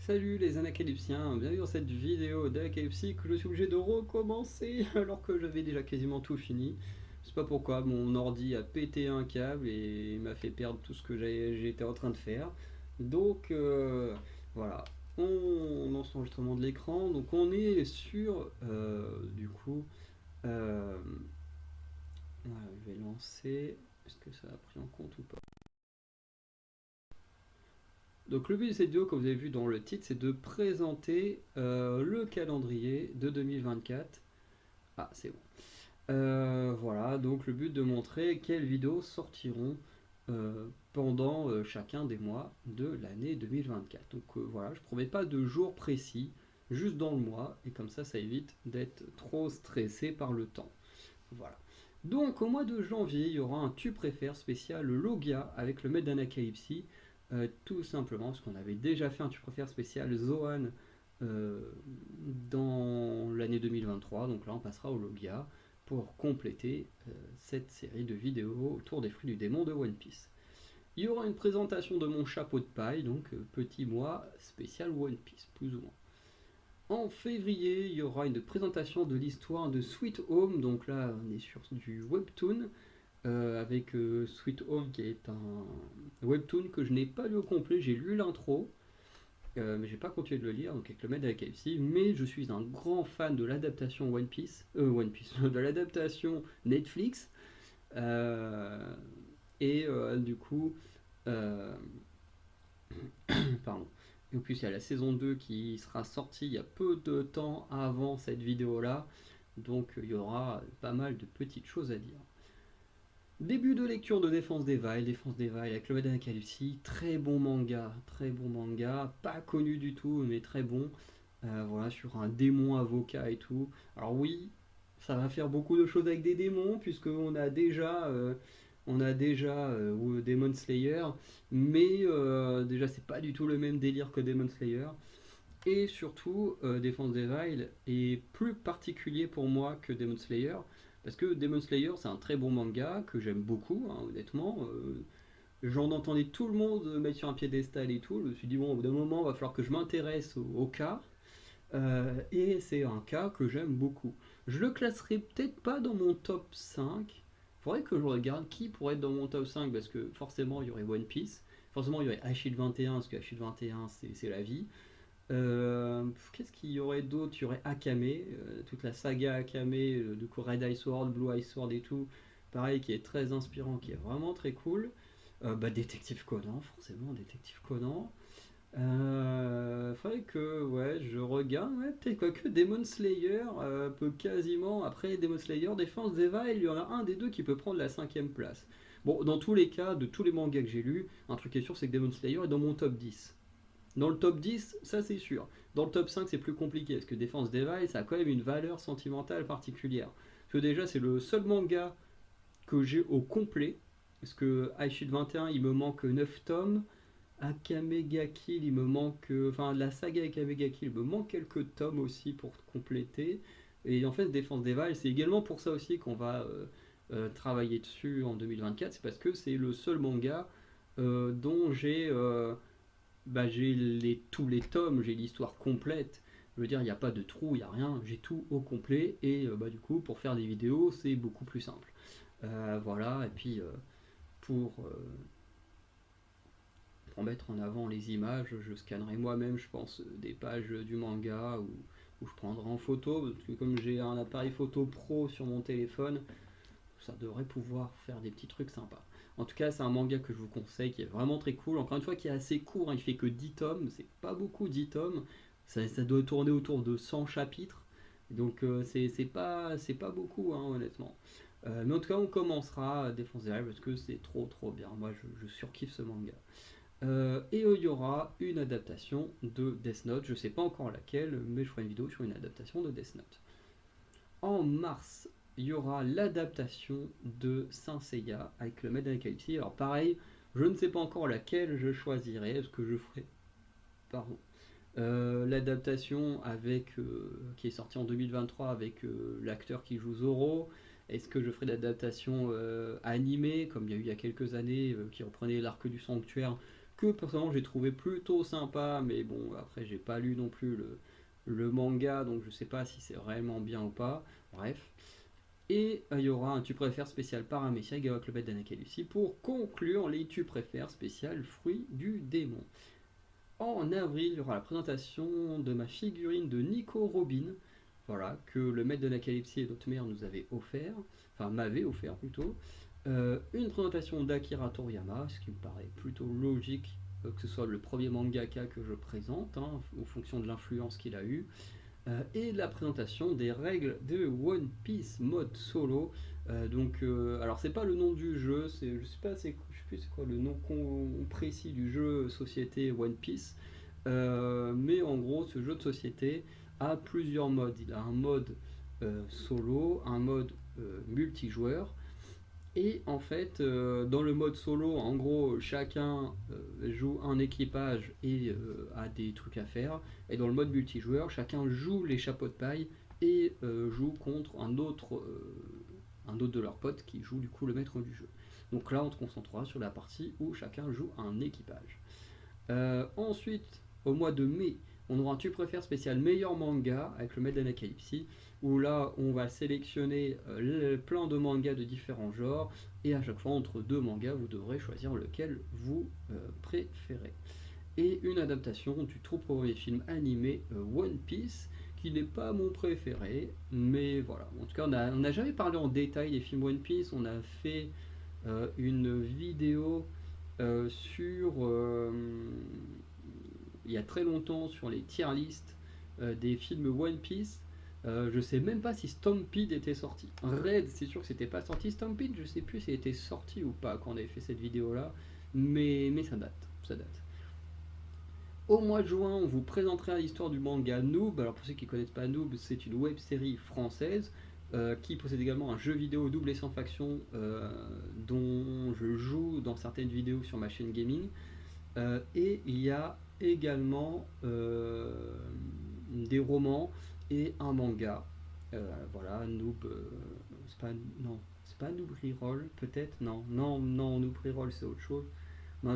Salut les anacalypsiens, bienvenue dans cette vidéo d'Anacalypsie que je suis obligé de recommencer alors que j'avais déjà quasiment tout fini. Je sais pas pourquoi, mon ordi a pété un câble et m'a fait perdre tout ce que j'étais en train de faire. Donc voilà, on lance l'enregistrement de l'écran, donc on est sur du coup, euh, voilà, je vais lancer, est-ce que ça a pris en compte ou pas? Donc le but de cette vidéo, comme vous avez vu dans le titre, c'est de présenter le calendrier de 2024. Ah, c'est bon. Voilà, donc le but de montrer quelles vidéos sortiront pendant chacun des mois de l'année 2024. Donc voilà, je ne promets pas de jour précis, juste dans le mois, et comme ça évite d'être trop stressé par le temps. Voilà. Donc au mois de janvier, il y aura un Tu préfères spécial Logia avec le maître d'Anacalypsie. Tout simplement parce qu'on avait déjà fait un Tu préfères spécial Zohan euh, dans l'année 2023. Donc là on passera au Logia pour compléter cette série de vidéos autour des fruits du démon de One Piece. Il y aura une présentation de mon chapeau de paille, donc petit mois spécial One Piece, plus ou moins. En février, il y aura une présentation de l'histoire de Sweet Home. Donc là, on est sur du webtoon avec Sweet Home qui est un webtoon que je n'ai pas lu au complet. J'ai lu l'intro, mais j'ai pas continué de le lire. Donc avec le maître de la KFC. Mais je suis un grand fan de l'adaptation One Piece, de l'adaptation Netflix. Euh, du coup, euh, pardon. Et en plus, il y a la saison 2 qui sera sortie il y a peu de temps avant cette vidéo-là. Donc il y aura pas mal de petites choses à dire. Début de lecture de Défense des Vile avec le Maître d'Anacalypsie, très bon manga, pas connu du tout, mais très bon. Voilà, sur un démon avocat et tout. Alors oui, ça va faire beaucoup de choses avec des démons, puisqu'on a déjà Demon Slayer, mais déjà c'est pas du tout le même délire que Demon Slayer. Et surtout, Défense des Vile est plus particulier pour moi que Demon Slayer, parce que Demon Slayer c'est un très bon manga que j'aime beaucoup, hein, honnêtement. J'en entendais tout le monde mettre sur un piédestal et tout. Je me suis dit, bon, au bout d'un moment, il va falloir que je m'intéresse au cas. Et c'est un cas que j'aime beaucoup. Je le classerai peut-être pas dans mon top 5. Il faudrait que je regarde qui pourrait être dans mon top 5 parce que forcément il y aurait One Piece. Forcément il y aurait Achille 21 parce que Achille 21 c'est la vie. Qu'est-ce qu'il y aurait d'autre? Il y aurait Akame, toute la saga Akame, de coup Red Ice Sword, Blue Ice Sword et tout. Pareil, qui est très inspirant, qui est vraiment très cool. Détective Conan, forcément, Détective Conan. Faudrait que ouais, je regarde, ouais, peut-être quoi que Demon Slayer peut quasiment, après Demon Slayer, Défense d'Eva, il y en a un des deux qui peut prendre la cinquième place. Bon, dans tous les cas, de tous les mangas que j'ai lus, un truc qui est sûr, c'est que Demon Slayer est dans mon top 10. Dans le top 10, ça c'est sûr. Dans le top 5, c'est plus compliqué, parce que Défense d'Eva, ça a quand même une valeur sentimentale particulière. Parce que déjà, c'est le seul manga que j'ai au complet, parce que High Shield 21, il me manque 9 tomes. Akame ga Kill, il me manque. Enfin, la saga Akame ga Kill, il me manque quelques tomes aussi pour compléter. Et en fait, Défense des Vals, c'est également pour ça aussi qu'on va travailler dessus en 2024. C'est parce que c'est le seul manga dont j'ai tous les tomes, j'ai l'histoire complète. Je veux dire, il n'y a pas de trou, il n'y a rien, j'ai tout au complet. Et du coup, pour faire des vidéos, c'est beaucoup plus simple. Voilà, et puis pour pour mettre en avant les images, je scannerai moi-même, je pense, des pages du manga où je prendrai en photo, parce que comme j'ai un appareil photo pro sur mon téléphone, ça devrait pouvoir faire des petits trucs sympas. En tout cas, c'est un manga que je vous conseille, qui est vraiment très cool. Encore une fois, qui est assez court, hein, il fait que 10 tomes, c'est pas beaucoup 10 tomes, ça doit tourner autour de 100 chapitres, donc c'est pas beaucoup, hein, honnêtement. Mais en tout cas, on commencera à défoncer parce que c'est trop bien. Moi, je surkiffe ce manga. Et il y aura une adaptation de Death Note. Je sais pas encore laquelle, mais je ferai une vidéo sur une adaptation de Death Note. En mars, il y aura l'adaptation de Saint Seiya avec le Maître d'Anacalypse. Alors pareil, je ne sais pas encore laquelle je choisirai. Est-ce que je ferai, pardon, l'adaptation qui est sortie en 2023 avec l'acteur qui joue Zoro? Est-ce que je ferai l'adaptation animée, comme il y a eu il y a quelques années, qui reprenait l'arc du sanctuaire, que personnellement j'ai trouvé plutôt sympa, mais bon, après j'ai pas lu non plus le manga, donc je sais pas si c'est réellement bien ou pas. Bref. Et il y aura un tu préfères spécial Paramécia avec le bête d'Anakalucci pour conclure les tu préfères spécial fruit du démon. En avril, il y aura la présentation de ma figurine de Nico Robin, voilà, que le maître de l'Acalypsie et notre mère nous avait offert, enfin m'avait offert plutôt. Une présentation d'Akira Toriyama, ce qui me paraît plutôt logique que ce soit le premier mangaka que je présente, hein, en fonction de l'influence qu'il a eue. Et la présentation des règles de One Piece mode solo. Alors c'est pas le nom du jeu, je sais pas, je sais plus c'est quoi le nom précis du jeu société One Piece, mais en gros ce jeu de société a plusieurs modes. Il a un mode solo, un mode multijoueur. Et en fait, dans le mode solo, en gros, chacun joue un équipage et a des trucs à faire. Et dans le mode multijoueur, chacun joue les chapeaux de paille et joue contre un autre de leurs potes qui joue du coup le maître du jeu. Donc là, on se concentrera sur la partie où chacun joue un équipage. Ensuite, au mois de mai, on aura un Tu préfères spécial meilleur manga avec le maître d'Anakalypsie, où là on va sélectionner plein de mangas de différents genres, et à chaque fois entre deux mangas vous devrez choisir lequel vous préférez. Et une adaptation du tout premier film animé One Piece, qui n'est pas mon préféré, mais voilà. En tout cas, on n'a jamais parlé en détail des films One Piece, on a fait une vidéo sur il y a très longtemps sur les tier lists des films One Piece. Je sais même pas si Stampede était sorti. Red, c'est sûr que c'était pas sorti. Stampede, je sais plus s'il était sorti ou pas quand on avait fait cette vidéo là, mais ça date, ça date. Au mois de juin, on vous présentera l'histoire du manga Noob. Alors pour ceux qui ne connaissent pas Noob, c'est une web série française qui possède également un jeu vidéo double et sans faction dont je joue dans certaines vidéos sur ma chaîne gaming. Et il y a également des romans et un manga. Voilà, Noob, c'est pas, non, c'est pas Noob Reroll, peut-être, non, Noob Reroll c'est autre chose.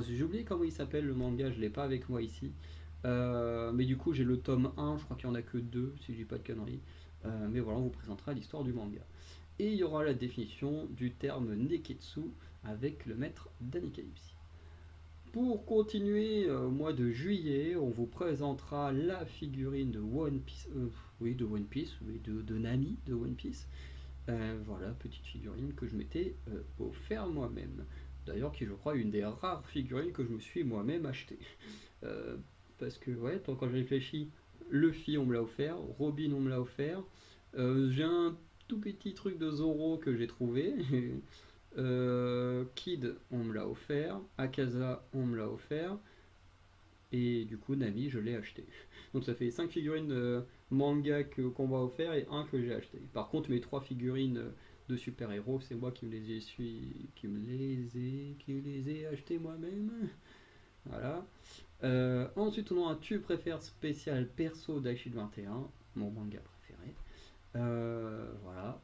J'ai oublié comment il s'appelle le manga, je l'ai pas avec moi ici. Mais du coup, j'ai le tome 1, je crois qu'il n'y en a que 2, si je dis pas de conneries. Mais voilà, on vous présentera l'histoire du manga. Et il y aura la définition du terme Neketsu avec le maître d'Anikalypse. Pour continuer au mois de juillet, on vous présentera la figurine de One Piece, de Nami de One Piece. Voilà, petite figurine que je m'étais offert moi-même. D'ailleurs, qui je crois est une des rares figurines que je me suis moi-même acheté. Parce que, ouais, quand je réfléchis, Luffy on me l'a offert, Robin on me l'a offert, j'ai un tout petit truc de Zoro que j'ai trouvé. Kid, on me l'a offert. Akaza, on me l'a offert. Et du coup, Nami, je l'ai acheté. Donc ça fait 5 figurines manga qu'on m'a offert et un que j'ai acheté. Par contre, mes 3 figurines de super-héros, c'est moi qui me les ai achetées moi-même. Voilà. Ensuite, on a un Tu préfères spécial perso d'Aishid 21, mon manga préféré. Voilà.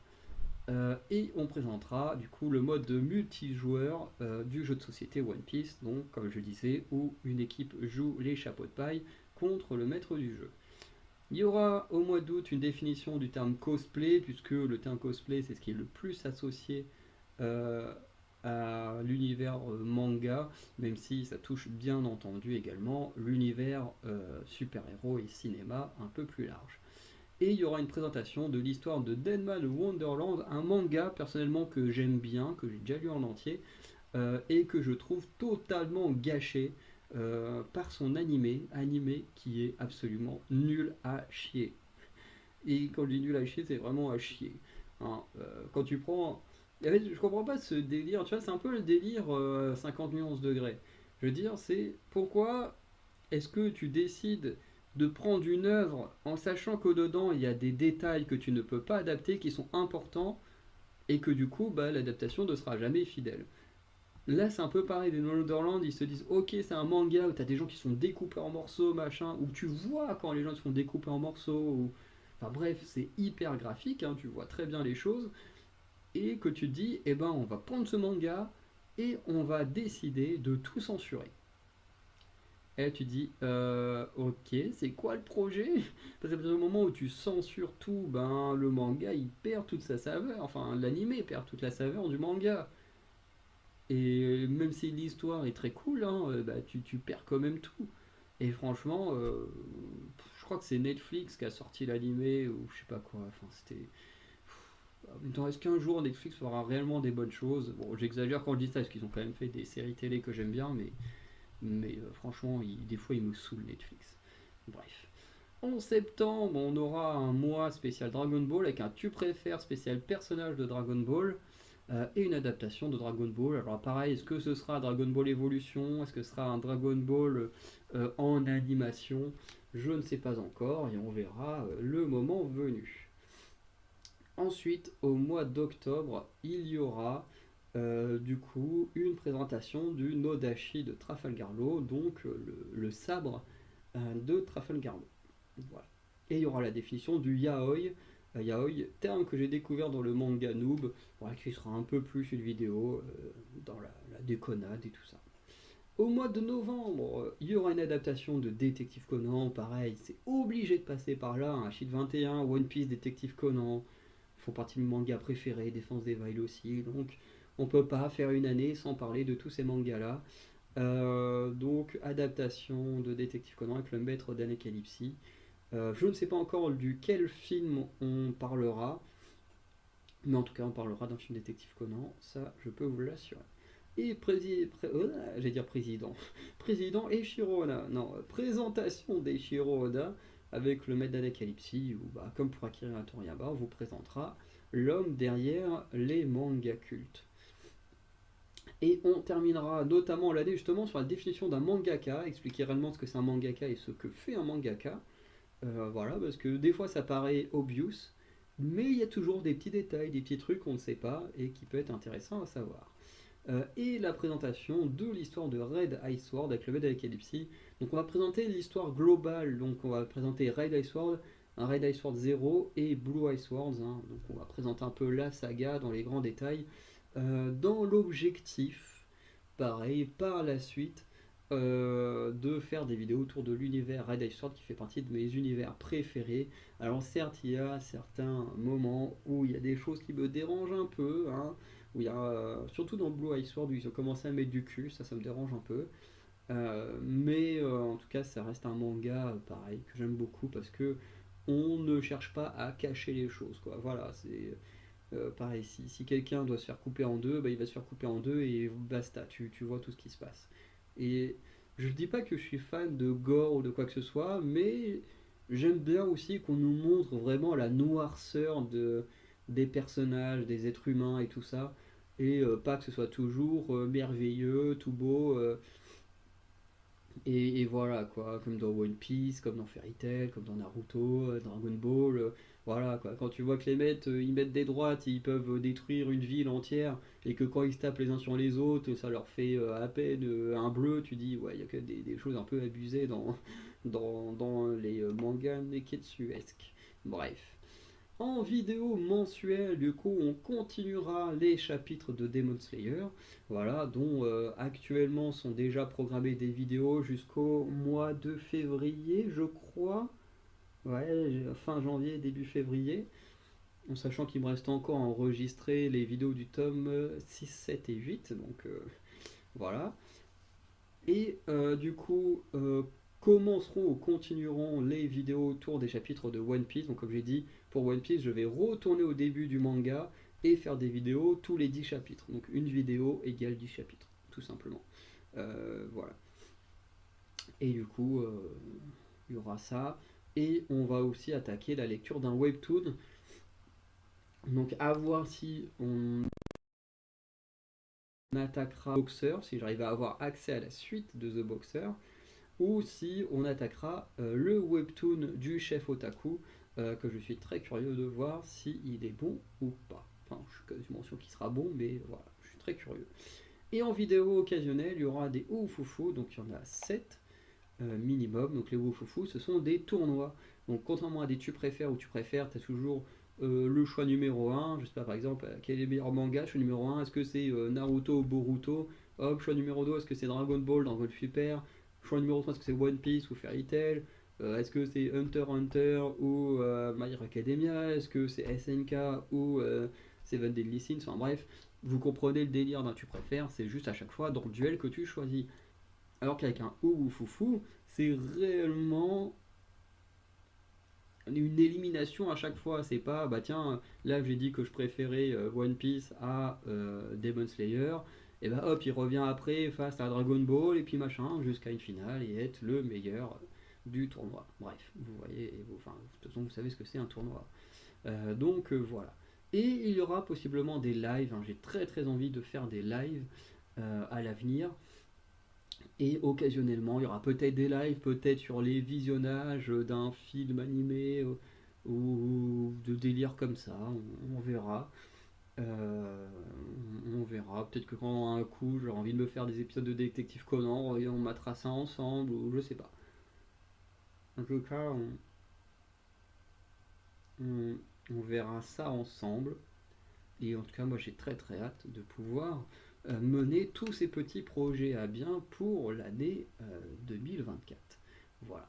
Et on présentera du coup le mode multijoueur du jeu de société One Piece, donc comme je disais, où une équipe joue les chapeaux de paille contre le maître du jeu. Il y aura au mois d'août une définition du terme cosplay, puisque le terme cosplay c'est ce qui est le plus associé à l'univers manga, même si ça touche bien entendu également l'univers super-héros et cinéma un peu plus large. Et il y aura une présentation de l'histoire de Deadman Wonderland, un manga personnellement que j'aime bien, que j'ai déjà lu en entier, et que je trouve totalement gâché par son animé qui est absolument nul à chier. Et quand je dis nul à chier, c'est vraiment à chier. Hein, quand tu prends... En fait, je comprends pas ce délire, tu vois, c'est un peu le délire 50 nuances degrés. Je veux dire, c'est pourquoi est-ce que tu décides de prendre une œuvre en sachant qu'au-dedans il y a des détails que tu ne peux pas adapter qui sont importants et que du coup bah, l'adaptation ne sera jamais fidèle. Là c'est un peu pareil des Wonderland, ils se disent ok c'est un manga où tu as des gens qui sont découpés en morceaux machin, où tu vois quand les gens se font découper en morceaux, ou... enfin bref c'est hyper graphique, hein, tu vois très bien les choses, et que tu te dis eh ben on va prendre ce manga et on va décider de tout censurer. Et tu dis, ok, c'est quoi le projet? Parce qu'à partir du moment où tu censures tout, ben le manga il perd toute sa saveur, enfin l'animé perd toute la saveur du manga. Et même si l'histoire est très cool, hein, bah, tu perds quand même tout. Et franchement, je crois que c'est Netflix qui a sorti l'animé ou je sais pas quoi. Enfin, c'était. Il ne reste qu'un jour, Netflix fera réellement des bonnes choses. Bon, j'exagère quand je dis ça, parce qu'ils ont quand même fait des séries télé que j'aime bien, mais franchement, des fois, ils me saoulent Netflix. Bref. En septembre, on aura un mois spécial Dragon Ball avec un tu préfères spécial personnage de Dragon Ball et une adaptation de Dragon Ball. Alors pareil, est-ce que ce sera Dragon Ball Evolution? Est-ce que ce sera un Dragon Ball en animation? Je ne sais pas encore et on verra le moment venu. Ensuite, au mois d'octobre, il y aura du coup une présentation du Nodashi de Trafalgar Law, donc le sabre de Trafalgar Law. Voilà. Et il y aura la définition du yaoi, yaoi, terme que j'ai découvert dans le manga Noob, voilà, qui sera un peu plus une vidéo dans la déconnade et tout ça. Au mois de novembre, il y aura une adaptation de Détective Conan, pareil, c'est obligé de passer par là, un Sheet 21, One Piece, Détective Conan, font partie de mes mangas préférés, Défense des Vile aussi, donc on peut pas faire une année sans parler de tous ces mangas-là. Donc, adaptation de Détective Conan avec le maître d'Anacalypsie. Je ne sais pas encore duquel film on parlera, mais en tout cas on parlera d'un film Détective Conan, ça je peux vous l'assurer. Et j'allais dire président, président Eiichiro Oda, non, présentation d'Eiichiro Oda avec le maître d'Anacalypsie, où bah, comme pour Akira Toriyama, on vous présentera l'homme derrière les mangas cultes. Et on terminera notamment l'année justement sur la définition d'un mangaka, expliquer réellement ce que c'est un mangaka et ce que fait un mangaka. Voilà, parce que des fois ça paraît obvious, mais il y a toujours des petits détails, des petits trucs qu'on ne sait pas et qui peut être intéressant à savoir. Et la présentation de l'histoire de Red Ice Sword avec le Red Apocalypse. Donc on va présenter l'histoire globale, donc on va présenter Red Ice Sword, un Red Ice Sword 0 et Blue Ice Swords. Hein. Donc on va présenter un peu la saga dans les grands détails. Dans l'objectif, pareil, par la suite, de faire des vidéos autour de l'univers Red Ice Sword qui fait partie de mes univers préférés. Alors certes, il y a certains moments où il y a des choses qui me dérangent un peu, hein, où il y a, surtout dans Blue Ice Sword où ils ont commencé à mettre du cul, ça me dérange un peu. Mais en tout cas, ça reste un manga pareil que j'aime beaucoup parce que on ne cherche pas à cacher les choses, quoi. Voilà, c'est pareil. Si quelqu'un doit se faire couper en deux, bah, il va se faire couper en deux et basta. Tu vois tout ce qui se passe. Et je ne dis pas que je suis fan de gore ou de quoi que ce soit, mais j'aime bien aussi qu'on nous montre vraiment la noirceur des personnages, des êtres humains et tout ça. Et pas que ce soit toujours merveilleux, tout beau. Et voilà, quoi, comme dans One Piece, comme dans Fairy Tail, comme dans Naruto, Dragon Ball, voilà, quoi. Quand tu vois que les mecs, ils mettent des droites, ils peuvent détruire une ville entière, et que quand ils se tapent les uns sur les autres, ça leur fait à peine un bleu, tu dis, ouais, il y a que des choses un peu abusées dans les mangas neketsuesques. Bref. En vidéo mensuelle, du coup, on continuera les chapitres de Demon Slayer, voilà, dont actuellement sont déjà programmées des vidéos jusqu'au mois de février, je crois. Ouais, fin janvier, début février. En sachant qu'il me reste encore à enregistrer les vidéos du tome 6, 7 et 8, donc voilà. Et du coup, commenceront ou continueront les vidéos autour des chapitres de One Piece. Donc comme j'ai dit, pour One Piece, je vais retourner au début du manga et faire des vidéos tous les 10 chapitres. Donc une vidéo égale 10 chapitres, tout simplement. Voilà. Et du coup, il y aura ça. Et on va aussi attaquer la lecture d'un webtoon. Donc à voir si on attaquera Boxer, si j'arrive à avoir accès à la suite de The Boxer, ou si on attaquera le webtoon du chef otaku, que je suis très curieux de voir s'il est bon ou pas. Enfin, je suis quasiment sûr qu'il sera bon, mais voilà, je suis très curieux. Et en vidéo occasionnelle, il y aura des Oufoufou, donc il y en a 7 minimum. Donc les Oufoufou, ce sont des tournois. Donc contrairement à des tu préfères ou tu préfères, tu as toujours le choix numéro un. Je sais pas, par exemple, quel est le meilleur manga, choix numéro un. Est-ce que c'est Naruto ou Boruto? Hop, choix numéro 2, est-ce que c'est Dragon Ball, Dragon Super? choix numéro 3, est-ce que c'est One Piece ou Fairy Tail? Est-ce que c'est Hunter x Hunter ou My Hero Academia? Est-ce que c'est SNK ou Seven Deadly Sins? Enfin bref, vous comprenez le délire d'un tu préfères, c'est juste à chaque fois dans le duel que tu choisis. Alors qu'avec un ou foufou, c'est réellement une élimination à chaque fois. C'est pas, bah tiens, là j'ai dit que je préférais One Piece à Demon Slayer, et bah hop, il revient après face à Dragon Ball, et puis machin, jusqu'à une finale, et être le meilleur du tournoi. Bref, vous voyez, enfin, de toute façon, vous savez ce que c'est un tournoi. Donc voilà. Et il y aura possiblement des lives, hein. J'ai très très envie de faire des lives à l'avenir. Et occasionnellement, il y aura peut-être des lives, peut-être sur les visionnages d'un film animé ou de délire comme ça, on verra. Euh, on verra. Peut-être que quand un coup j'aurai envie de me faire des épisodes de Détective Conan, et on matera ça ensemble, ou je sais pas. En tout cas, on- on verra ça ensemble. Et en tout cas, moi j'ai très très hâte de pouvoir mener tous ces petits projets à bien pour l'année 2024. Voilà.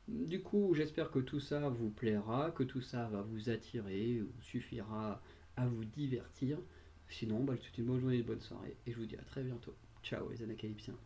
Du coup, j'espère que tout ça vous plaira, que tout ça va vous attirer, ou suffira à vous divertir. Sinon, bah, je vous souhaite une bonne journée, une bonne soirée, et je vous dis à très bientôt. Ciao les Anacalypsiens.